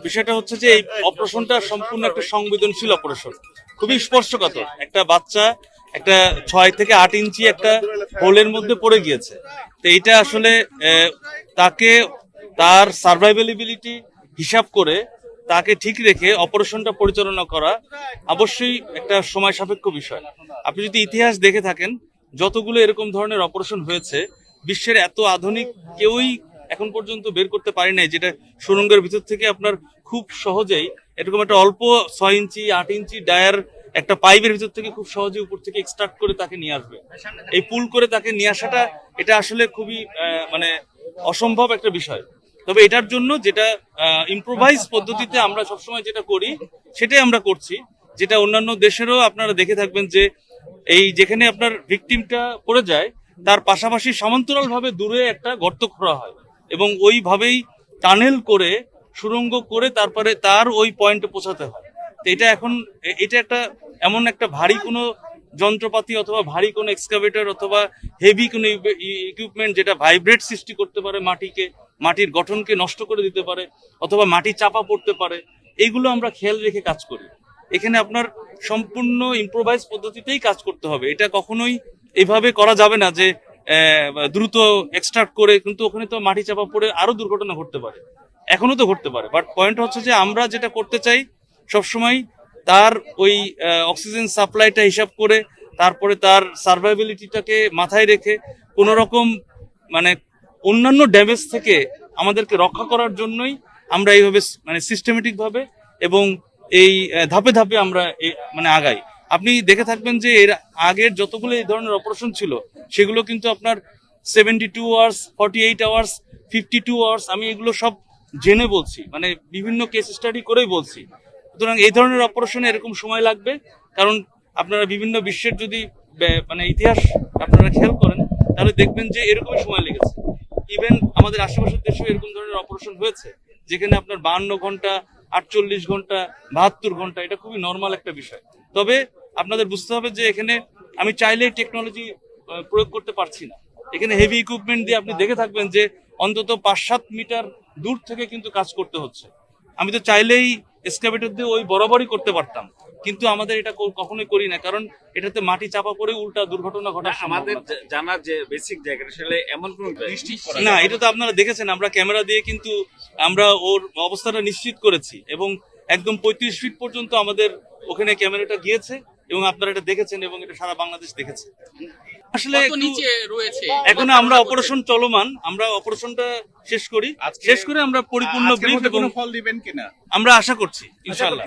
বিষয়টা হচ্ছে যে এই অপারেশনটা সম্পূর্ণ একটা সংবেদনশীল অপারেশন, খুবই স্পর্শকাতর। একটা বাচ্চা একটা 6 থেকে 8 ইঞ্চি একটা হোলের মধ্যে পড়ে গিয়েছে। তো এটা আসলে তাকে তার সার্ভাইভেবিলিটি হিসাব করে তাকে ঠিক রেখে অপারেশনটা পরিচালনা করা অবশ্যই একটা সময় সাপেক্ষ বিষয়। আপনি যদি ইতিহাস দেখে থাকেন, যতগুলো এরকম ধরনের অপারেশন হয়েছে বিশ্বের এত আধুনিক কেউই এখন পর্যন্ত বের করতে পারি নাই, যেটা সুড়ঙ্গের ভিতর থেকে আপনার খুব সহজেই এরকম একটা অল্প 6 ইঞ্চি 8 ইঞ্চি ডায়ার একটা পাইপের ভিতর থেকে খুব সহজে উপর থেকে এক্সট্রাক্ট করে তাকে নিয়ে আসবে। এই পুল করে তাকে নিয়ে আসাটা এটা আসলে খুবই মানে অসম্ভব একটা বিষয়। তবে এটার জন্য যেটা ইম্প্রোভাইজ পদ্ধতিতে আমরা সবসময় যেটা করি সেটাই আমরা করছি, যেটা অন্যান্য দেশেরও আপনারা দেখে থাকবেন যে এই যেখানে আপনার ভিকটিমটা পড়ে যায় তার পাশাপাশি সমান্তরাল ভাবে দূরে একটা গর্ত খোঁড়া হয় এবং ওইভাবেই টানেল করে সুড়ঙ্গ করে তারপরে তার ওই পয়েন্টে পৌঁছাতে হয়। তো এটা এখন এটা একটা এমন একটা ভারী কোনো যন্ত্রপাতি অথবা ভারী কোনো এক্সকাভেটর অথবা হেভি কোনো ইকুইপমেন্ট যেটা ভাইব্রেট সৃষ্টি করতে পারে, মাটির গঠনকে নষ্ট করে দিতে পারে অথবা মাটি চাপা পড়তে পারে, এইগুলো আমরা খেয়াল রেখে কাজ করি। এখানে আপনার সম্পূর্ণ ইম্প্রোভাইজ পদ্ধতিতেই কাজ করতে হবে। এটা কখনোই এভাবে করা যাবে না যে দ্রুত এক্সট্রাক্ট করে, কিন্তু ওখানে তো মাটি চাপা পড়ে আরো দুর্ঘটনা ঘটতে পারে, এখনো তো ঘটতে পারে। বাট পয়েন্ট হচ্ছে যে আমরা যেটা করতে চাই সবসময় তার ওই অক্সিজেন সাপ্লাইটা হিসাব করে, তারপরে তার সার্ভাইবিলিটিটাকে মাথায় রেখে কোনো রকম মানে অন্যান্য ড্যামেজ থেকে আমাদেরকে রক্ষা করার জন্যই আমরা এইভাবে মানে সিস্টেমেটিক ভাবে এবং এই ধাপে ধাপে আমরা মানে আগাই। আপনি দেখে থাকবেন যে এর আগের যতগুলো এই ধরনের অপারেশন ছিল সেগুলো কিন্তু আপনার 72 আওয়ার্স, 48 আওয়ার্স, 52 আওয়ার্স, আমি এগুলো সব জেনে বলছি, মানে বিভিন্ন কেস স্টাডি করেই বলছি। সুতরাং এই ধরনের অপারেশনে এরকম সময় লাগবে, কারণ আপনারা বিভিন্ন বিশ্বের যদি মানে ইতিহাস আপনারা খেয়াল করেন তাহলে দেখবেন যে এরকমই সময় লেগেছে। ইভেন আমাদের আশেপাশের দেশেও এরকম ধরনের অপারেশন হয়েছে যেখানে আপনার 52 ঘন্টা, 48 ঘন্টা, 72 ঘন্টা, এটা খুবই নর্মাল একটা বিষয়। তবে আপনাদের বুঝতে হবে যে এখানে আমি চাইলেই টেকনোলজি প্রয়োগ করতে পারছি না। এখানে হেভি ইকুইপমেন্ট দিয়ে আপনি দেখে থাকবেন যে অন্তত 5-7 মিটার দূর থেকে কিন্তু কাজ করতে হচ্ছে। আমি তো চাইলেই এক্সকাভেটর দিয়ে ওই বরাবরই করতে পারতাম, কিন্তু আমাদের এটা কখনোই করি না, কারণ এটাতে মাটি চাপা পড়ে উল্টা দুর্ঘটনা ঘটার আমাদের জানা যে বেসিক জায়গাটা আসলে এমন কোনো না। এটা তো আপনারা দেখেছেন, আমরা ক্যামেরা দিয়ে কিন্তু আমরা ওর অবস্থাটা নিশ্চিত করেছি এবং একদম 35 ফিট পর্যন্ত আমাদের ওখানে ক্যামেরাটা গিয়েছে এবং আপনারা এটা দেখেছেন এবং এটা সারা বাংলাদেশ দেখেছে। আসলে এখন আমরা অপারেশন চলমান, আমরা অপারেশনটা শেষ করে আমরা পরিপূর্ণ ব্রিফ এবং ফল দিবেন কিনা আমরা আশা করছি ইনশাআল্লাহ।